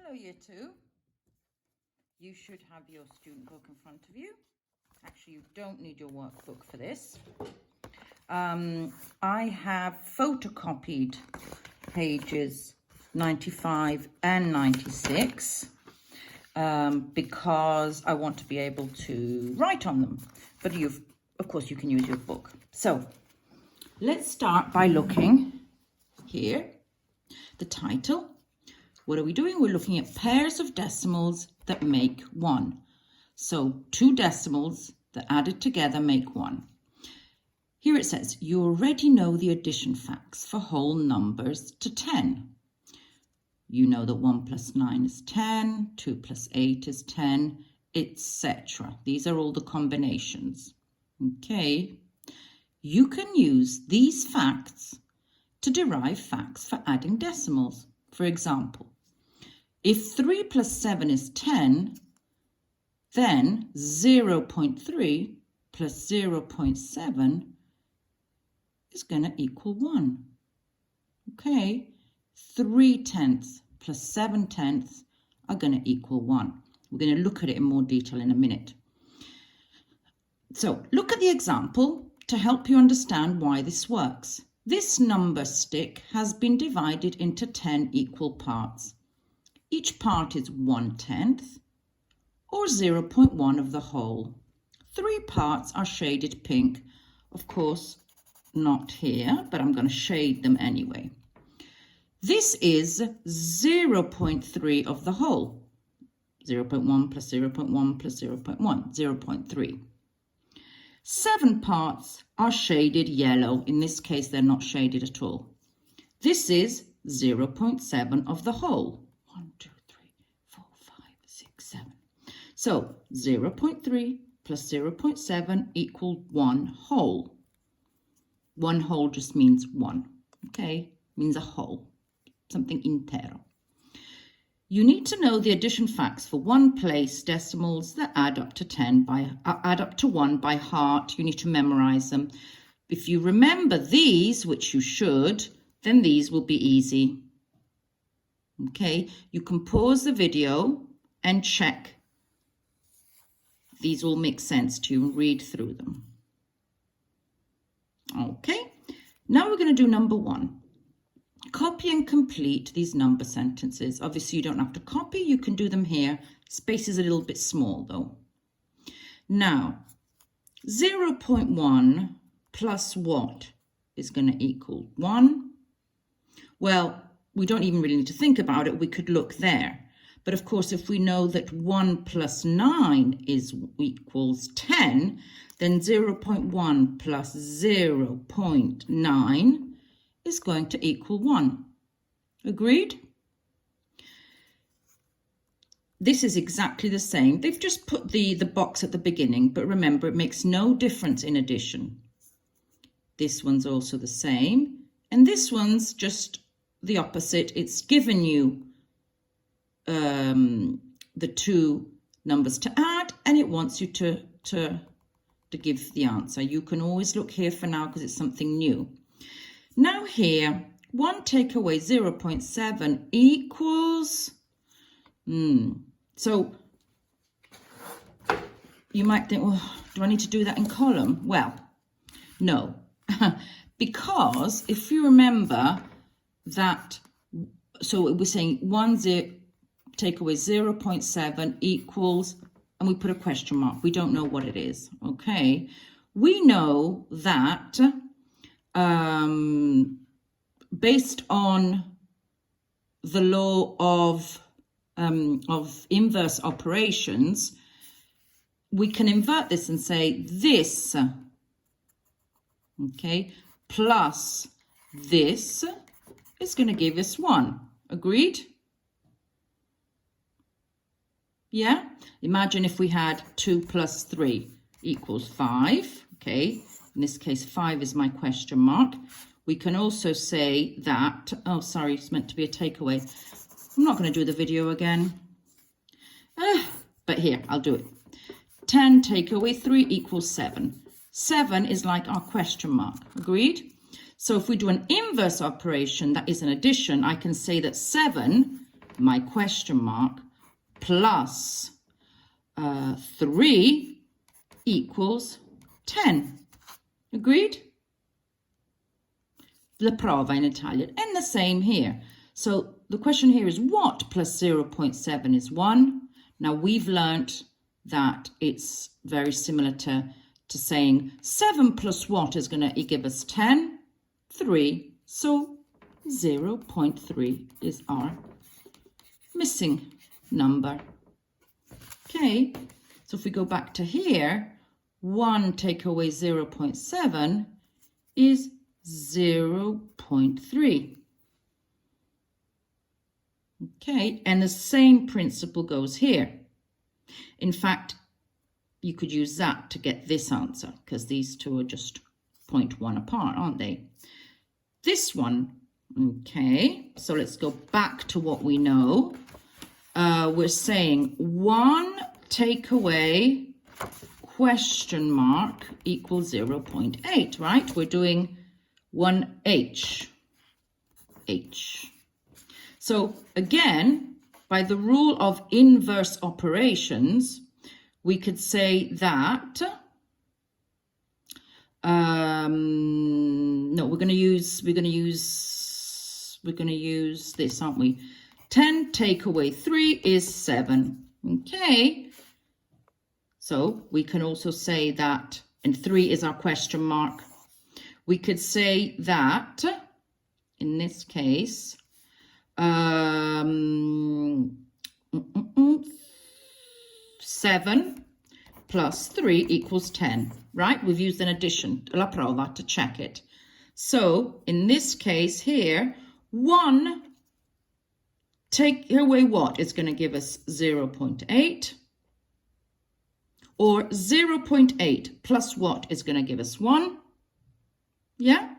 Hello, Year 2. You should have your student book in front of you. Actually, you don't need your workbook for this. I have photocopied pages 95 and 96 because I want to be able to write on them. But of course, you can use your book. So let's start by looking here. The title. What are we doing? We're looking at pairs of decimals that make 1. So 2 decimals that added together make 1. Here it says, you already know the addition facts for whole numbers to 10. You know that 1 plus 9 is 10, 2 plus 8 is 10, etc. These are all the combinations. Okay. You can use these facts to derive facts for adding decimals. For example, if 3 plus 7 is 10, then 0.3 plus 0.7 is going to equal 1. Okay, 3/10 plus 7/10 are going to equal 1. We're going to look at it in more detail in a minute. So look at the example to help you understand why this works. This number stick has been divided into 10 equal parts. Each part is 1/10 or 0.1 of the whole. 3 parts are shaded pink. Of course, not here, but I'm going to shade them anyway. This is 0.3 of the whole. 0.1 plus 0.1 plus 0.1, 0.3. 7 parts are shaded yellow. In this case, they're not shaded at all. This is 0.7 of the whole. 1, 2, 3, 4, 5, 6, 7. So 0.3 plus 0.7 equals 1 whole. 1 whole just means 1. Okay, means a whole, something intero. You need to know the addition facts for one-place decimals that add up to 1 by heart. You need to memorize them. If you remember these, which you should, then these will be easy. Okay, you can pause the video and check. These all make sense to you and read through them. Okay, now we're going to do number 1. Copy and complete these number sentences. Obviously, you don't have to copy. You can do them here. Space is a little bit small, though. Now, 0.1 plus what is going to equal 1? Well, we don't even really need to think about it. We could look there. But of course, if we know that 1 plus 9 equals 10, then 0.1 plus 0.9 is going to equal 1. Agreed? This is exactly the same. They've just put the box at the beginning, but remember, it makes no difference in addition. This one's also the same, and this one's just the opposite. It's given you the 2 numbers to add, and it wants you to give the answer. You can always look here for now because it's something new. Now here, 1 take away 0.7 equals, so you might think, well, do I need to do that in column? Well, no, because if you remember that, so we're saying 1 take away 0.7 equals, and we put a question mark. We don't know what it is, okay? We know that based on the law of inverse operations, we can invert this and say this, okay, plus this is going to give us 1. Agreed? Yeah? Imagine if we had 2 plus 3 equals 5, okay? In this case, 5 is my question mark. We can also say that, oh, sorry, it's meant to be a takeaway. I'm not going to do the video again. But here, I'll do it. 10 take away 3 equals 7. 7 is like our question mark. Agreed? So if we do an inverse operation, that is an addition, I can say that 7 my question mark, plus 3 equals 10. Agreed? La prova in Italian. And the same here. So the question here is what plus 0.7 is 1? Now we've learnt that it's very similar to saying 7 plus what is going to give us 10? 3. So 0.3 is our missing number. Okay, so if we go back to here, 1 take away 0.7 is 0.3. Okay, and the same principle goes here. In fact, you could use that to get this answer, because these two are just 0.1 apart, aren't they? This one, okay, so let's go back to what we know. We're saying 1 take away question mark equals 0.8, right? We're doing 1h. So again, by the rule of inverse operations, we could say that, no, we're going to use this, aren't we? 10 take away 3 is 7. Okay. So we can also say that, and 3 is our question mark. We could say that, in this case, 7 plus 3 equals 10, right? We've used an addition, la prova, to check it. So in this case here, 1 take away what is going to give us 0.8, or 0.8 plus what is going to give us 1. Yeah?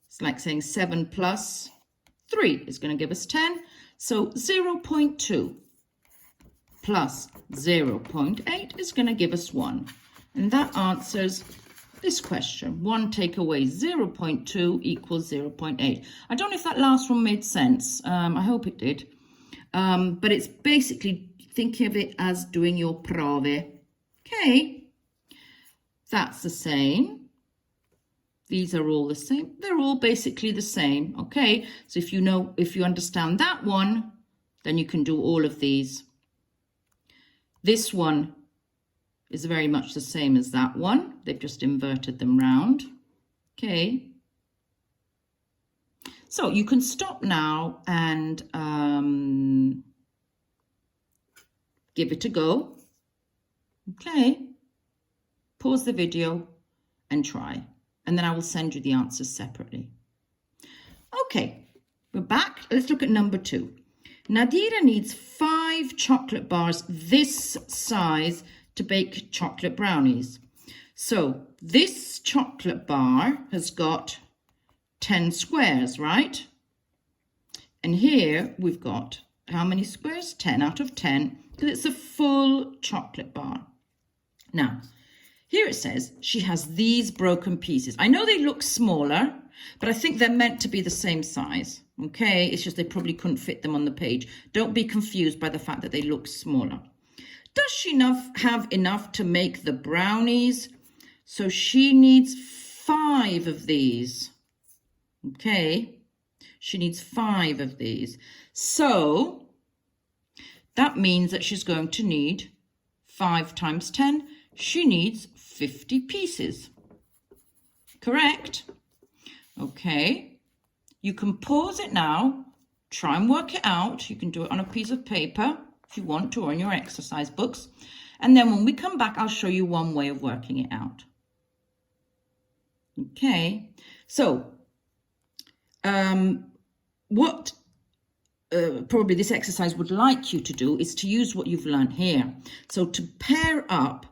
It's like saying 7 plus 3 is going to give us 10. So 0.2 plus 0.8 is going to give us 1. And that answers this question. 1 take away 0.2 equals 0.8. I don't know if that last one made sense. I hope it did. But it's basically thinking of it as doing your prove. Okay. That's the same. These are all the same. They're all basically the same. Okay. So if you understand that one, then you can do all of these. This one is very much the same as that one. They've just inverted them round. Okay. So you can stop now and give it a go. Okay. Pause the video and try. And then I will send you the answers separately. Okay, we're back. Let's look at number 2. Nadira needs 5 chocolate bars this size to bake chocolate brownies. So this chocolate bar has got 10 squares, right? And here we've got how many squares? 10 out of 10, because it's a full chocolate bar. Now, here it says she has these broken pieces. I know they look smaller, but I think they're meant to be the same size. Okay, it's just they probably couldn't fit them on the page. Don't be confused by the fact that they look smaller. Does she have enough to make the brownies? So she needs 5 of these. Okay, she needs 5 of these. So that means that she's going to need 5 times 10. She needs 50 pieces. Correct? Okay. You can pause it now. Try and work it out. You can do it on a piece of paper if you want to, or in your exercise books. And then when we come back, I'll show you one way of working it out. Okay. So, what probably this exercise would like you to do is to use what you've learned here. So to pair up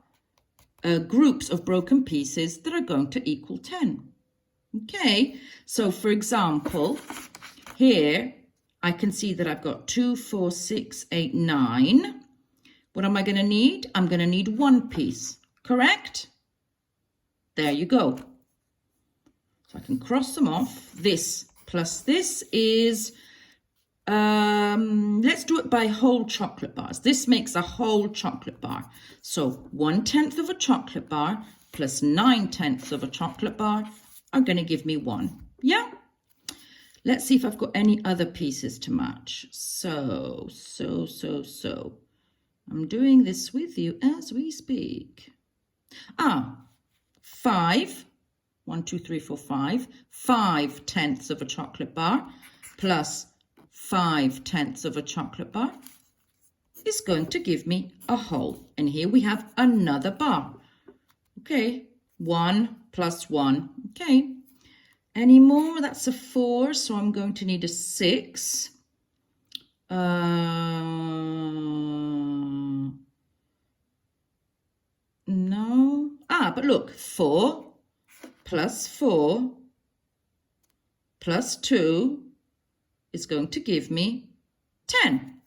groups of broken pieces that are going to equal 10. Okay, so for example, here I can see that I've got 2, 4, 6, 8, 9. What am I going to need? I'm going to need 1 piece, correct? There you go. So I can cross them off. This plus this is Let's do it by whole chocolate bars. This makes a whole chocolate bar. So 1/10 of a chocolate bar plus 9/10 of a chocolate bar are going to give me 1. Yeah? Let's see if I've got any other pieces to match. So. I'm doing this with you as we speak. 5. 1, 2, 3, 4, 5. 5/10 of a chocolate bar plus 5/10 of a chocolate bar is going to give me a whole. And here we have another bar. Okay, 1 plus 1. Okay, any more? That's a 4, so I'm going to need a 6. No. But look, 4 plus 4 plus 2 is going to give me 10.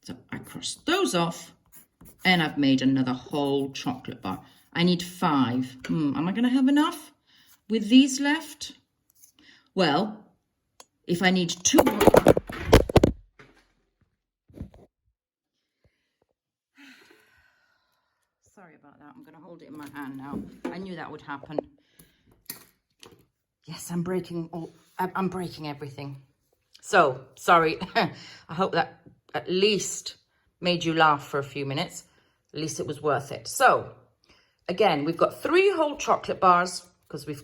So I cross those off and I've made another whole chocolate bar. I need 5. Am I going to have enough with these left? Well, if I need 2 more. Sorry about that. I'm going to hold it in my hand now. I knew that would happen. Yes, I'm breaking everything. So, sorry. I hope that at least made you laugh for a few minutes. At least it was worth it. So, again, we've got 3 whole chocolate bars because we've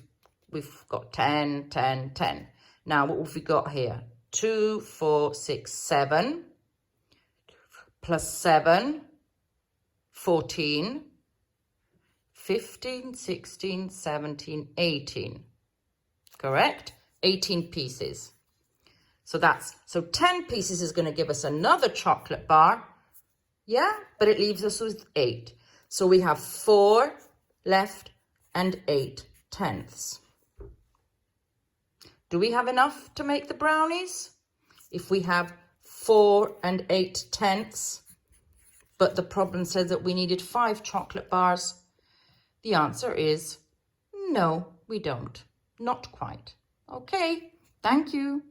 got 10, 10, 10. Now, what have we got here? 2, 4, 6, 7 plus 7, 14, 15, 16, 17, 18. Correct? 18 pieces. So 10 pieces is going to give us another chocolate bar. Yeah, but it leaves us with 8. So we have 4 left and 8/10. Do we have enough to make the brownies? If we have 4 and 8/10, but the problem said that we needed 5 chocolate bars, the answer is no, we don't. Not quite. Okay, thank you.